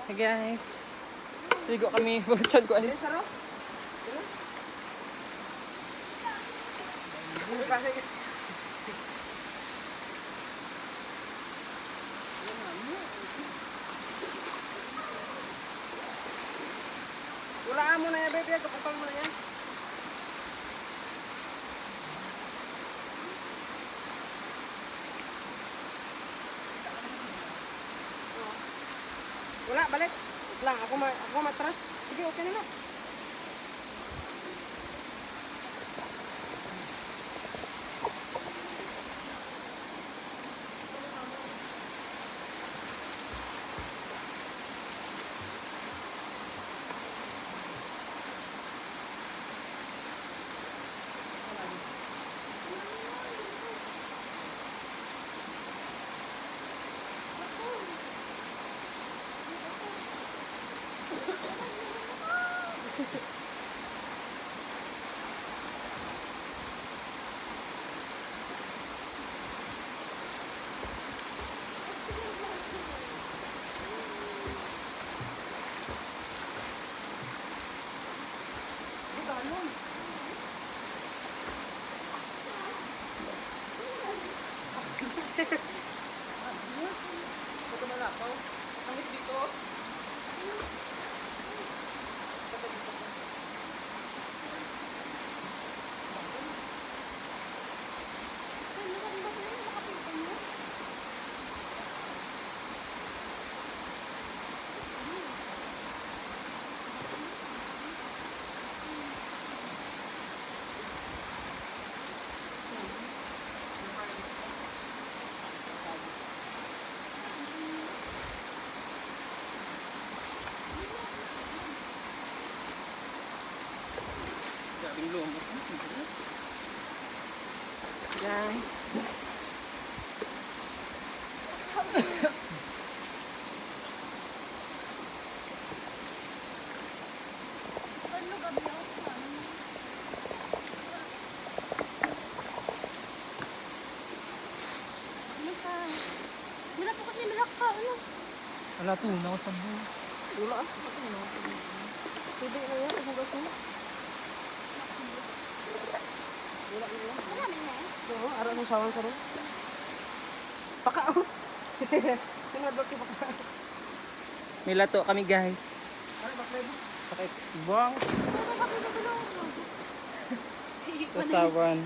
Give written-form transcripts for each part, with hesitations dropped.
Hey guys. Ligo kami. Bachan ko ano. Saro? Walaan mo na yan, baby. Kapupal mo na yan. Wala, balik. Wait lang, ako matras. Sige, okay na lang. Ito na lang. Hangit dito. Daming lumot. Guys. Milak po kasi milak ka, ano? Wala to, nakasambo. Wala ah. Tubig na yan, hugas mo. Wala na yan. Marami na eh. Oo, araw mo sawang saro. Paka oh. Sinadot si Paka. May lato kami guys. Ano ba kayo? Sakit. Buwang. Iwan na. Kasawan.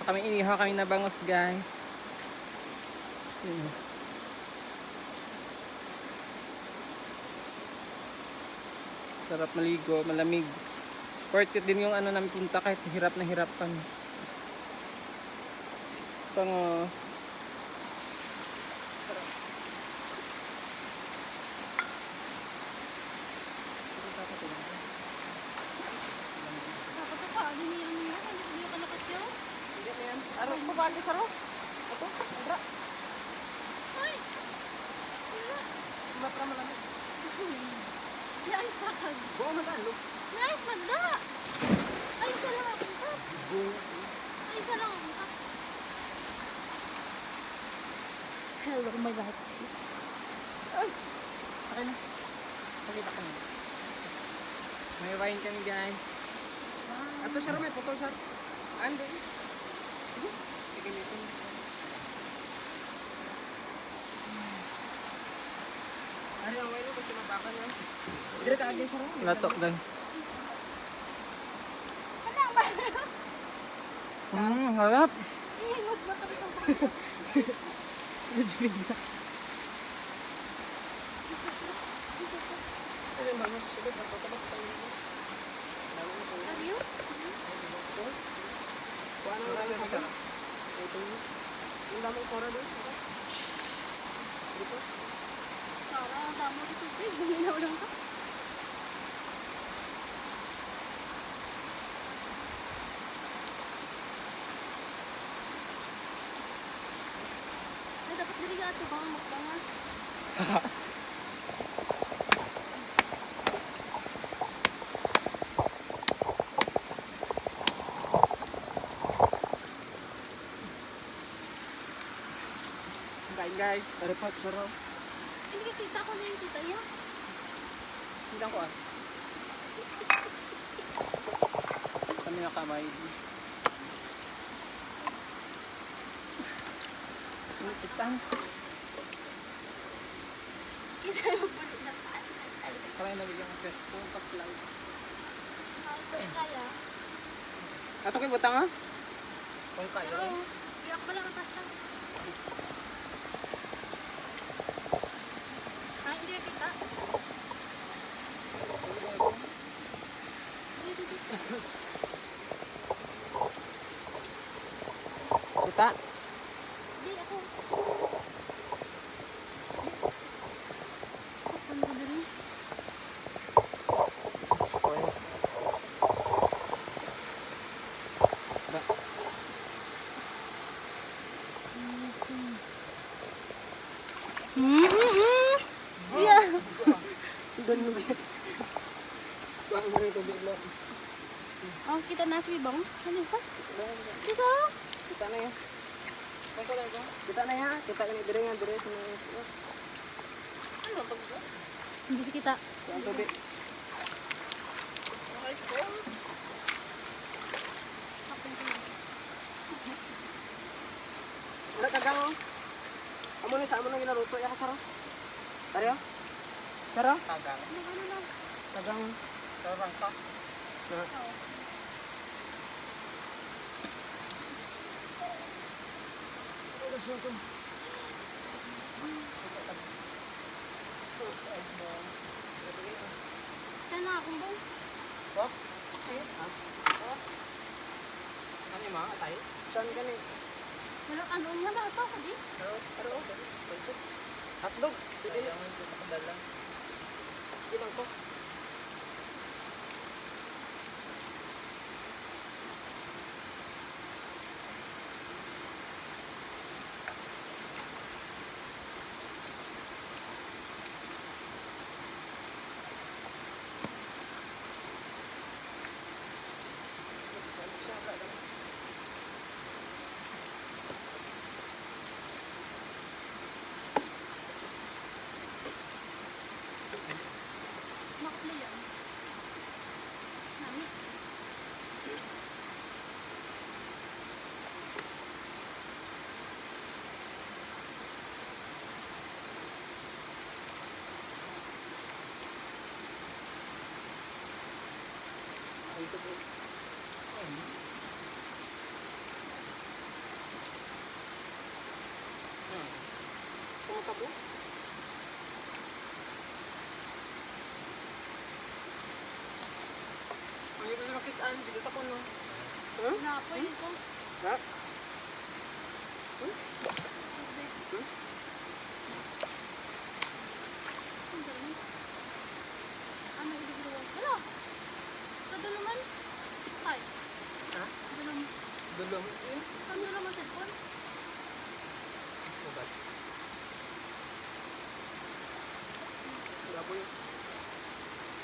Kami inihaw kami na bangos guys. Sarap maligo, malamig. Worth it din yung ano namin punta kahit hirap na hirap kami. Bangos. Dapat ito pa, hindi niya ano yan. Hindi ka nakasyaw. Hindi na yan. Araw mo ba saro? Ito, andra. Ay! Wala. Matra malamig. Naayos pa ka. Buo na ba? Look. Naayos pa da. Ay, isa lang ang untap. Ay, isa lang ang untap. Hello, my God. Okay na. Pakita kami. May wine kami guys. Ato saro may putol sar. Ande. Sige nito. Ay, ang wala kasi mabakan yan. Dire ka agay saro. Lato guys. Ano ang balas? Harap. Ihingot ba kami sa balas? Medyo bigla. Ano ba mas sige patatapos tayo. Ariyo? Kuha na lang sa kana. Ito. Yung dami kora doon. Dito. Para, ang damo dito. Hinaw lang ka. Ay, dapat dili ka ito bang magbangas. guys. Sorry po, saro. Hindi ka kita ko na yung kita niya. Hindi ko Kami nakamay. Itan. Kita yung bulit na paan. Kami nabigyan ng pesto. Paslang. Kaya. Ato kay butang ha? Kung kaya. Pero, iyak ba lang ang tasta? Ah, hindi ka kita. Kita. Hindi ako. Ano ka din? Yeah. Doon mo yan. Kuhaan mo rin tubig lang. Oh, kita na si Bong. Ano isa? Dito. Kita na yan. Kita na yan. Kita na yan. Dire nga. Dire sa mga iswa. Ano pag Hindi si kita. Kuhaan tubig. Wala kagang oh. Amo ni sa amo nang ginaluto. Yaka saro. Tariyo? Saro? tagang? Ano lang? Kagang. Sarang ka? Alas mo ito. Saan na akong Bong? Wap? Ano yung mga atay? Saan ka ni? Wala ano niya ba? Asa ko di? Pero, hotdog. Sayang hindi makadala. Ilang ko. Makapli yan. Nami. Pumatabo. Ang ito na makitaan. Dito sa puno. Napoy ito. Ha? Ano ibig ginawa? Wala. Kaduluman. Tay. Ha? Kadulum. Dulong. Yun. Kadulum ang cellphone. Ubat. Labo yun.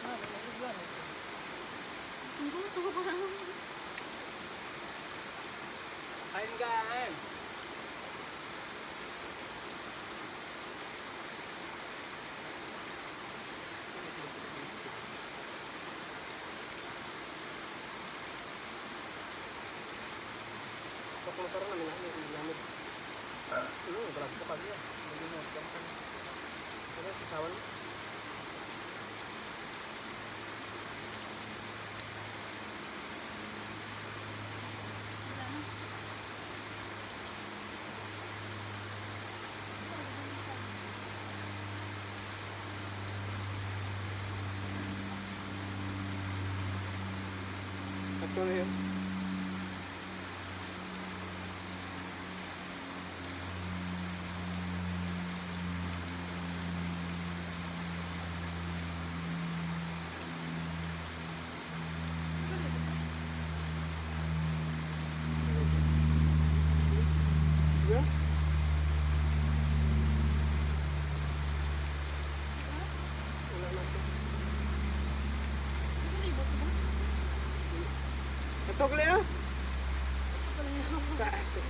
Ah, may nagiglan. Ang gusto ko pa. Kain kain. Pakulo namin namin. Hindi namin. Grabe ka pag yan. Hindi mo. Kampan. Ano, sasawan mo? Wala na. Ito na yun. Yeah? Wala na ito. Ito kali ah. Taas eh.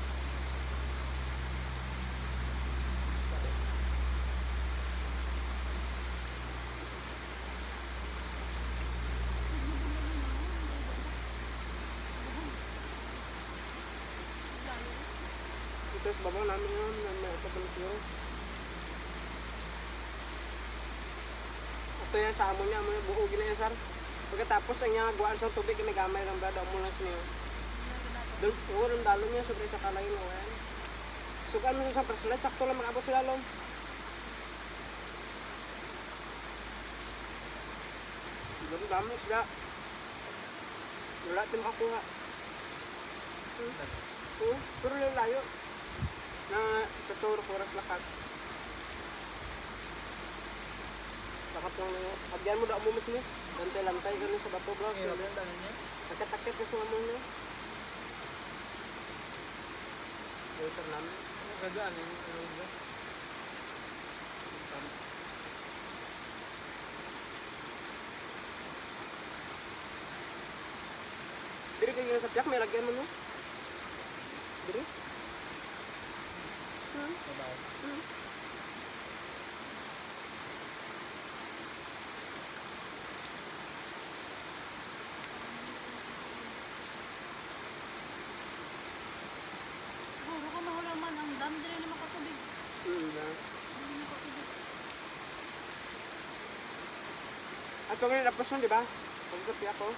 Ito sa babaw namin yun, na ito pa siguro. Ito yan sa amon niya, buhugin na yan, sir. Pagkatapos ang niya guwaan sa tubig, kinagamay ng brado, ambulance niyo. Doon, ang dalo niya, sobre sa kalay mo, yan. Sugaan mo sa personal, sakto lang mag-abot sila long. Doon dami sila. Wala din makakuha. Oo, pero layo. Na sa Toro Forest lakat. Lakat lang na yun. Agyan mo daw mo mismo. Lantay-lantay ganun sa bato bro. Hirap yung dami niya. Takit-takit na sa mo niya. User namin. Gagaan yung ano ba? Diri kayo na sa piyak, may lagyan mo no? Diri? Babaw. Siguro kung mahula man ang dam, di rin naman katubig. Na. Hindi na katubig. At kung ngayon napos nun, di ba? Pag sa piyak ko,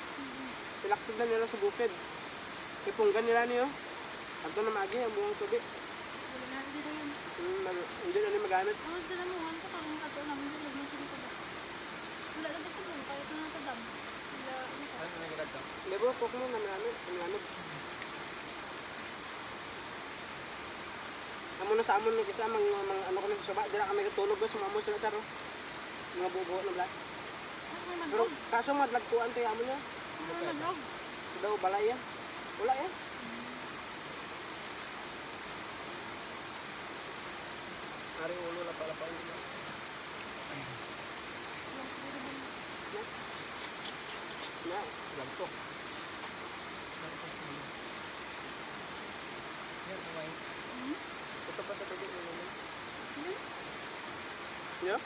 pilaksid na nila sa bukid. Ipunggan nila niyo. At doon na magi ang buong tubig. Wala na dito yun. Hindi na nila magamit. Ano sila mo, ano ka kung ato namin sila mo sila ka ba? Wala na dito mo, kaya ito na sa dam. Wala, ano ka? Ano nagigad ka? Hindi bro, kok mo namin. Amo na sa amon ni kasi mga ano kami sa suba, dira kami katulog ba sa mga amo sila sir. Mga bubuo na bla. Ano naman Pero dog? kaso madlagtuan tayo amo niya. Ano naman dog? Daw balay ya. Wala ya. Ari ulo la pala pa ulo. Na, lagto. Yan, kumain. Ito pa sa tubig ni naman. Ano? Ya.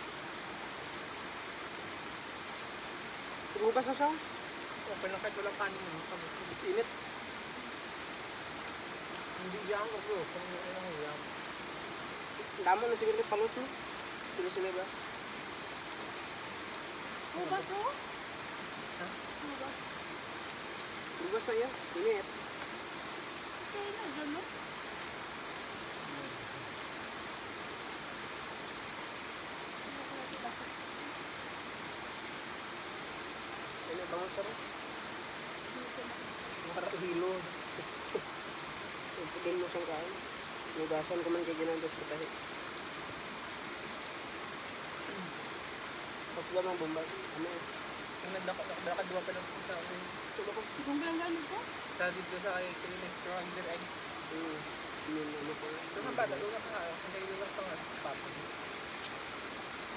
Bukas na siya. Okay lang kahit walang kanin mo. Init. Hindi yan ko bro. Kung ano lang yan. Damo na siguro ni palos mo. Sila ba? Ubat bro? Ha? Ubat. Bukas na yan. Init. Kaya na dyan no? Ano bangon sa rin? Hilo. Pagpagin mo siyang kain. Nugasan ko man kay ginandas ko tahi. Pagpagin mo ang bomba. Ano eh. Kung nagdakadwa pa lang sa akin. Tulo ko. Kung bilang gano'n ko? Sa dito sa kay Kilinig Stronger Egg. Yun, ano ko. Doon ang bata, doon ang kaya. Kung kayo lang pa nga sa papa.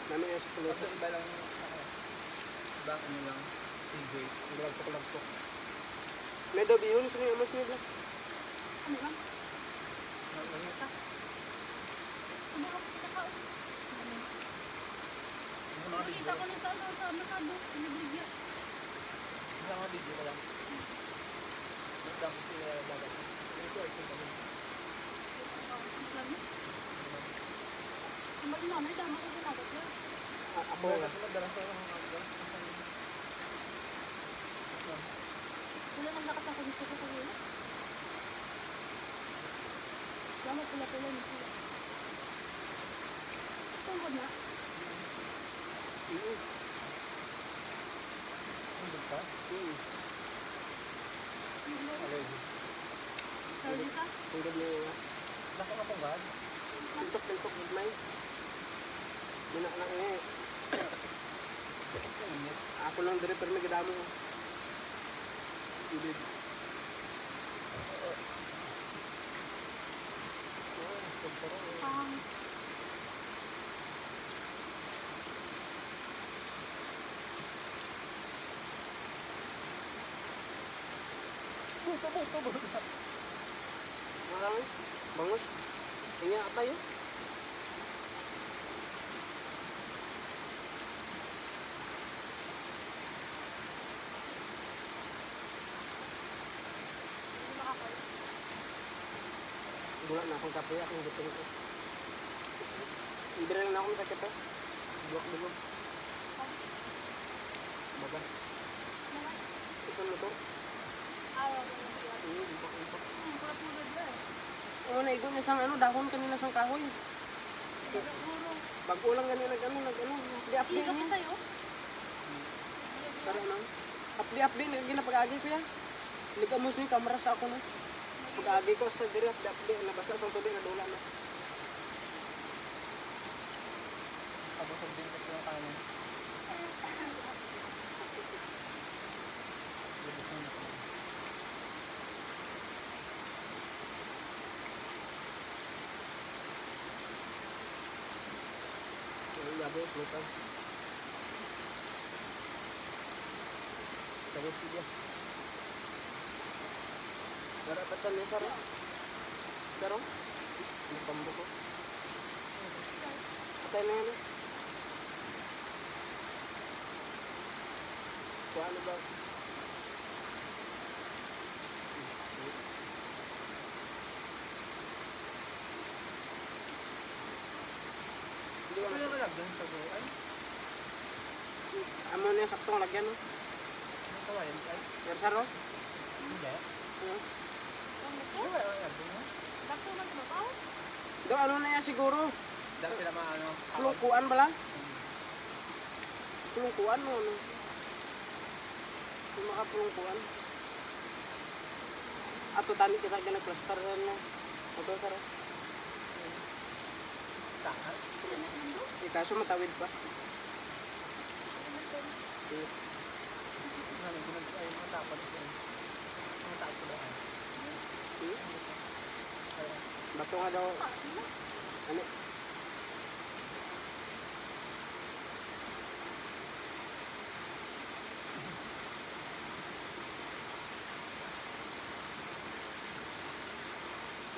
Namin yung sa tulo. Tapos iba lang iba ano lang. CJ. Lagtok. May daw bihon sa mga mas nila. Ano lang? Mangita. Ano ka kita ka? Mga Nakita ko na sa Mercado. Pinabligya. mga video ko lang. Nagdamot sila dagat. Ito ay kung kami. Ang balik namin, dama ko sa dagat. Ako Wala nga. kasi madalas ako ng mga Wala nang lakas ako dito sa wala. Dama pula-pula nito. Tungkod na. Hindi ka? Allergy. Sabi ka? Tungkod niya yung Lako na kong gad. pintok gudmay. Dinak na eh. Ako lang dire pero nagadamo. Ibig. Ang Marami. Bangus. Kanya tayo. Bulat na akong kape, akong gutom ko. Hindi rin na akong sakit to. Bulok-bulok. Baga. Isang motor. Araw ko na siya. Ipak-ipak. Kulat mo ganda eh. Oo, naigo niya sang ano, dahon kanina sang kahoy. Siguro. Bago lang ganyan nag-ano, updi-updi Ilo ka niya. sa'yo? Pero ano, updi-updi, ginapag-agi ko yan. Nagamos niya, kamera sa ako na. Pag-agi ko sa diri, updi-updi, nabasa sa tubig, nadula na. Kabusog din kasi yung kanin. Yung labo, lutas. Tapos siya. Wala pa sa niya, Saro. Saro? Ang pambo ko. Patay na yan. Kung ano ba? Hindi ko Ano masakit. ba lang dun sa buhay? Amo niya saktong lagyan, no? Ano sa wild ay? Pero Saro? Hindi. Ano? Ano ko? Ano ba yung lagyan mo? Bakit man tumapaw? Do, ano na yan siguro? Dahil sila maano. Kulungkuan bala? Kulungkuan mo, ano? Yung makapulungkuan. Ato tani kita ginag-cluster rin mo. Ato, Saro? Saan? Ikaso matawid pa. Ano ginagawa ay mga dapat ito. Mga taas ko lang. Bato nga daw. Ano?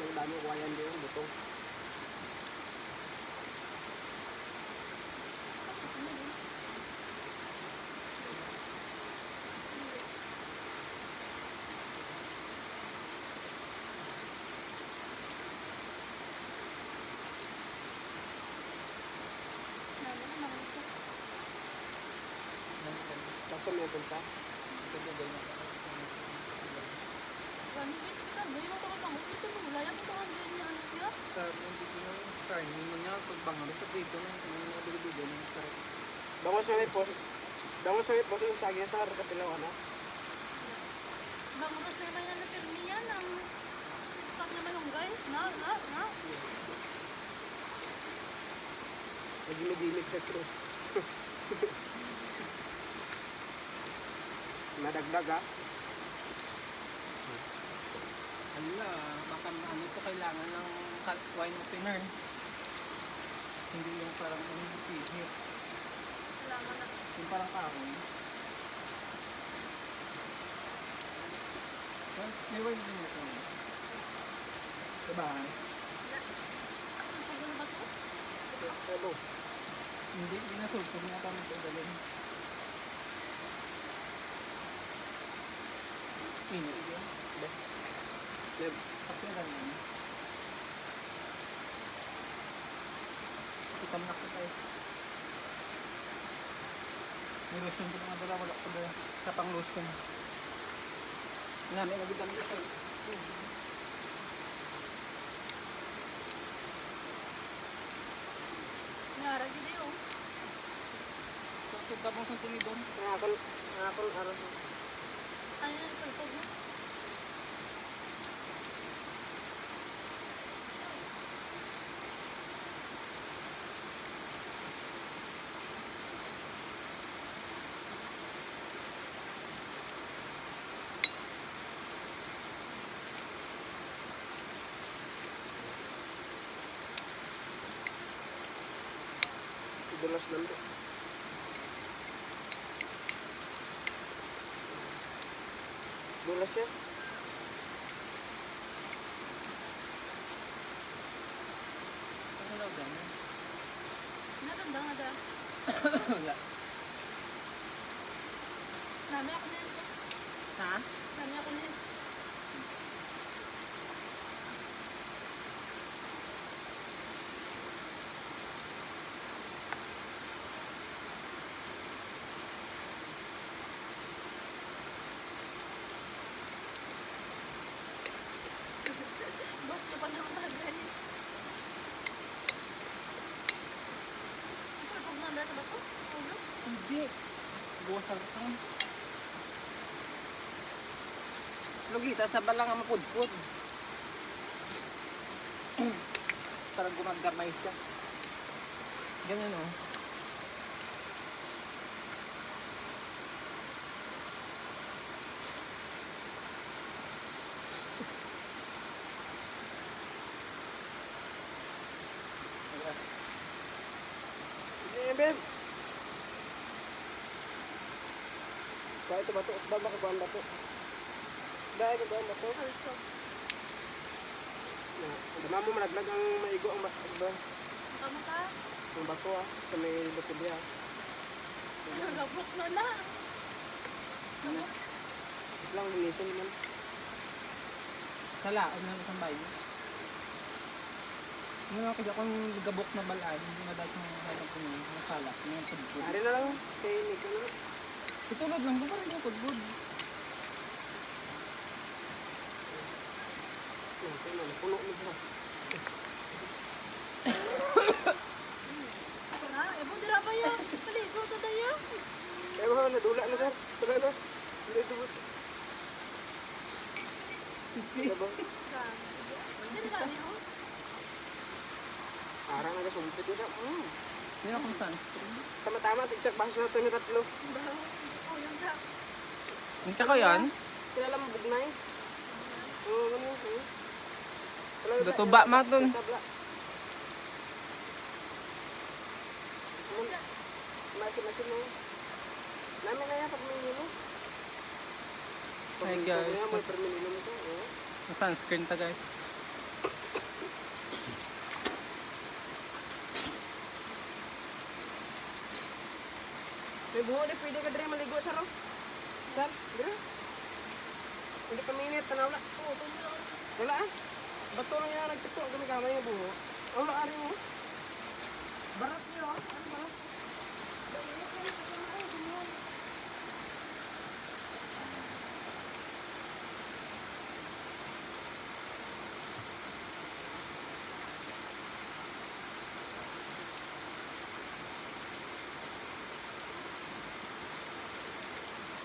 Yung dami ko ayan din, butong. Basta may punta. Sa hindi ko yung karni mo niya, pagbangalo sa dito na yung mga bilibigan ng sarap. Bangos na may post. Bangos na may post yung sagya sa harap katilaw, ano? Bangos na naman na pirmi yan ang pag naman yung guys. Na. Nagimig-imig sa krus. Nadagdag, ha? Hala, baka ano ito kailangan ng wine opener. Hindi yung parang pihit. Kailangan na. Yung parang kahoy. May wine din ito. Diba? Ako yung pagano ba ito? Ano? Hindi, ginasugtog niya kami ito dalhin. Init yun. Leb. Kasi ganyan. Itam na ko tayo. May lotion ko na dala, wala ko dala. Sa pang lotion. Namin, nagibang dito. Nara gid yun. So, tapos ng tunidon. Ngakon aras. Ano yung pagpag mo? Dulas lang to. Dulas yan. Ano daw ganyan? Naroon daw nga dala. Wala. Nami ako nito. Ha? Nami ako nito. buwas sa kang. Lugita sa balang nga mapudpud. Parang gumagdamay siya. Ganyan oh. Eh, babe. Kaya ito bato. Ba makabuhan bato? Dahil kabuhan bato? Also. Dama mo malaglag ang maigo ang bato. Kamata. Ang bato ah. Sa may bato diya. Gabok na na. Ano? Lang linisin naman. Sala, ano na isang bayo? Ano nga kaya kung gabok na balay, hindi na dahil yung hanap ko ng masala, yung pudpud. Ari na lang. Kaya Nico na lang. Itulad lang, parang yung pudpud. Kaya na. Puno mo siya. Ako na. Eh, buti na ba yan? Paligo sa daya. Kaya mo nadula na sir. Wala na. Hindi tubot. Diba? Hindi ka niyo. Parang nagasumpit na siya. Hindi akong sunscreen. Tama-tama. Tigsak baso na ito yung tatlo. Oh, yun siya. Ang tsaka yan, Kilala mo bugnay? Oo, ano yun? Dutuba, matun. Masin-masin mo. Namin na yan pag may nilo. Hi, guys. May perminilo mo ito. Oo. sunscreen ta guys. May buho di pwede ka dre maligo sa ro. Sir, dre. Hindi pa minit, tanaw na. Oo, tumula ka. Wala ah. Bato lang yan, nagtito. Gumigamay yung buho. Wala ari mo. Baras niyo ah. Ano baras?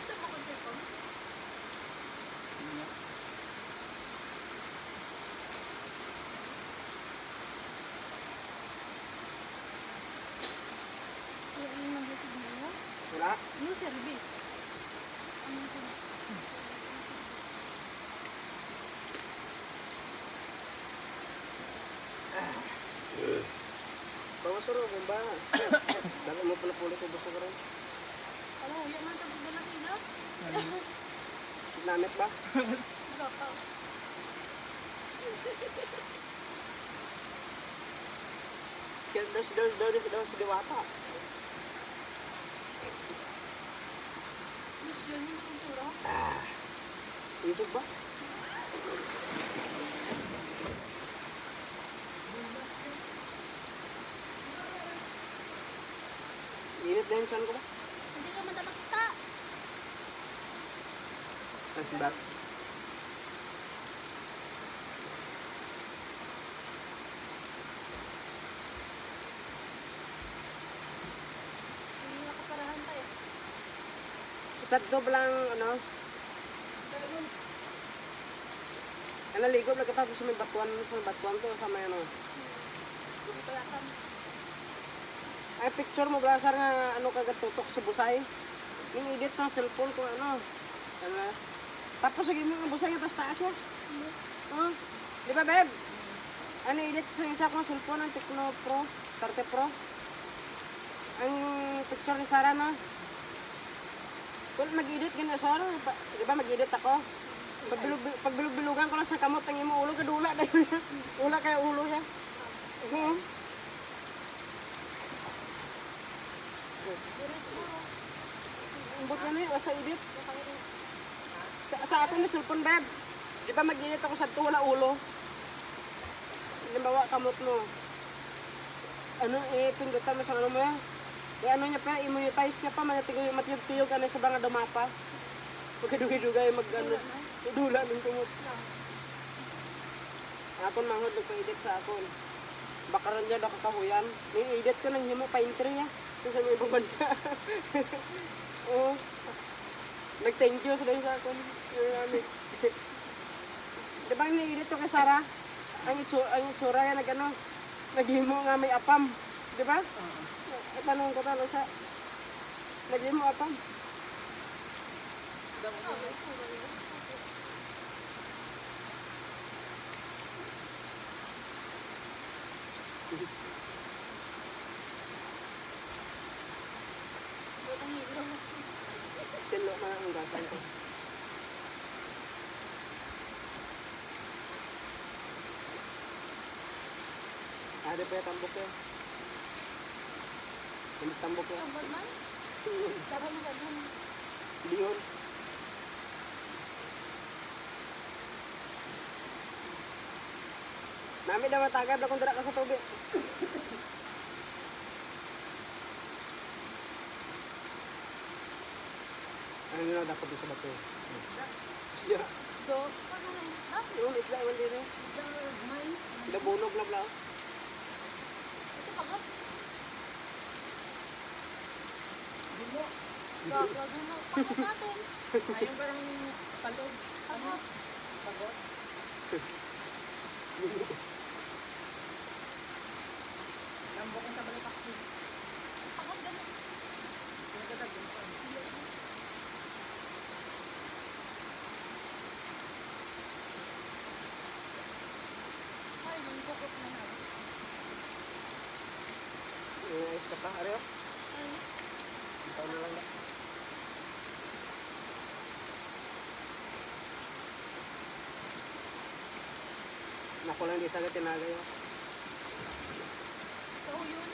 Saan mo kong cellphone? Kaya ano nang gisig mo? Wala. Ano service? Ano yung service? Bawas ro, bomba. Dami mo pala puli ko gusto ko rin. Ano, yan man tapos na sila? Namit ba? Gapaw. Kaya daw si Diwata. Miss yun yung kultura. Isog ba? Init na yung tiyan ko ba? Hindi ka man makita. Ay, ba't? Hindi nakaparahan tayo. Sa dob lang, ano? Ano, ligo, nagkatapos sa may batuan to, sa may ano. Hindi kaya sa Ay, picture mo, Blasar, nga ano kagad tutok sa busay. Yung edit sa cellphone ko, ano. Ano, tapos sige mo, ang busay nga taas ya. Oh, di ba, babe? Ano, edit sa isa kong cellphone, ang Tecno Pro, 30 Pro. Ang picture ni Sarah, no? Kung mag-edit ganyan, Sarah, di ba mag-edit ako? Pagbilog-bilugan ko lang sa kamot, ang imo ulo, kadula na yun. Ula kaya ulo niya. Dire siguro. Ambot na eh, basta edit. Sa ako na cellphone, babe. Di ba mag-edit ako sa wala ulo? Halimbawa, kamot mo. Ano, pindutan mo sa ano mo yan? Ano niya pa, immunize siya pa, matiyog-tiyog ano sa mga dumapa. Pagkadugay-dugay, mag-ano, dula ng tumot. Akon manghod, nagpa-edit sa akon. Bakaran niya, nakakahuyan. Yung edit ko nang himo, painter niya. Kung sa may ibang bansa. Oo. Nag-thank you sila sa akin. Di ba naiinit to kay Sarah? Ang itsura yan nag-ano, naghimo nga may apam. Di ba? Tanong ko talo siya. Naghimo apam. Butang hilo. Tilo na ang gasan ko. Ada pa yung tambok yan. Hindi tambok yan. Ang man? Dapat mo ba dun? Hindi yun. Nami daw matagad akong dira ka sa tubig. Ano yun dapat sa bato? Isda. So, paano na yun? Ah, Yun, isda yun din eh. may. Nabunog na bla. Ito pagot. Pagot mo. Pagot natin. Ayun parang palog. Pagot. Pagot. Lambok ang sabay pakti. Pagot ganun. Pinagkatagin ko. Ay, yung pagot na na. Ayos ka pa, Areo. Ay, Ikaw na lang na. Naku lang di sagad tinagay yun. so yun.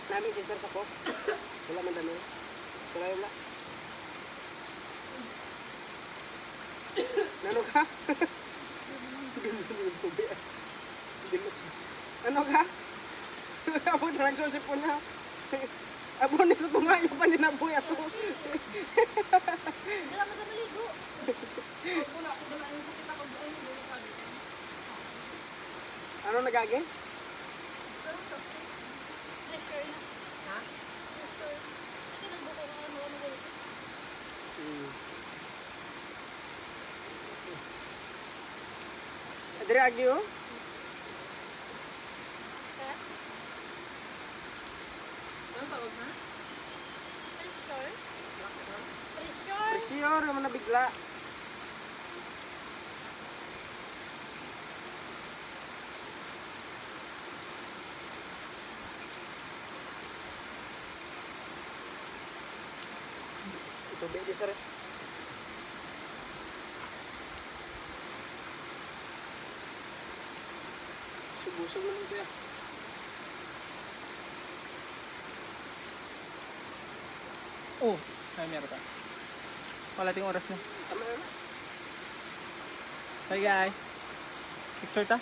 Namin si Sir sa ko. Wala man dami. Wala yun la. Ano ka? Ano ka? Ako traction si Puna. Abo ni sa tungayo pa ni nabuy ato. Hindi lang magamaligo. Ano nagagi? Pressure na. Ha? Pressure. Ito nagbuko ng ano ulit. Adre agyo? Kat? Anong tawag na? Pressure? Pressure? Pressure? Pressure mo na bigla. Ito ba sir? Subusog naman ito yan. Oh, ay meron ka. Wala ting oras na. Tama na. Bye guys. Picture ta?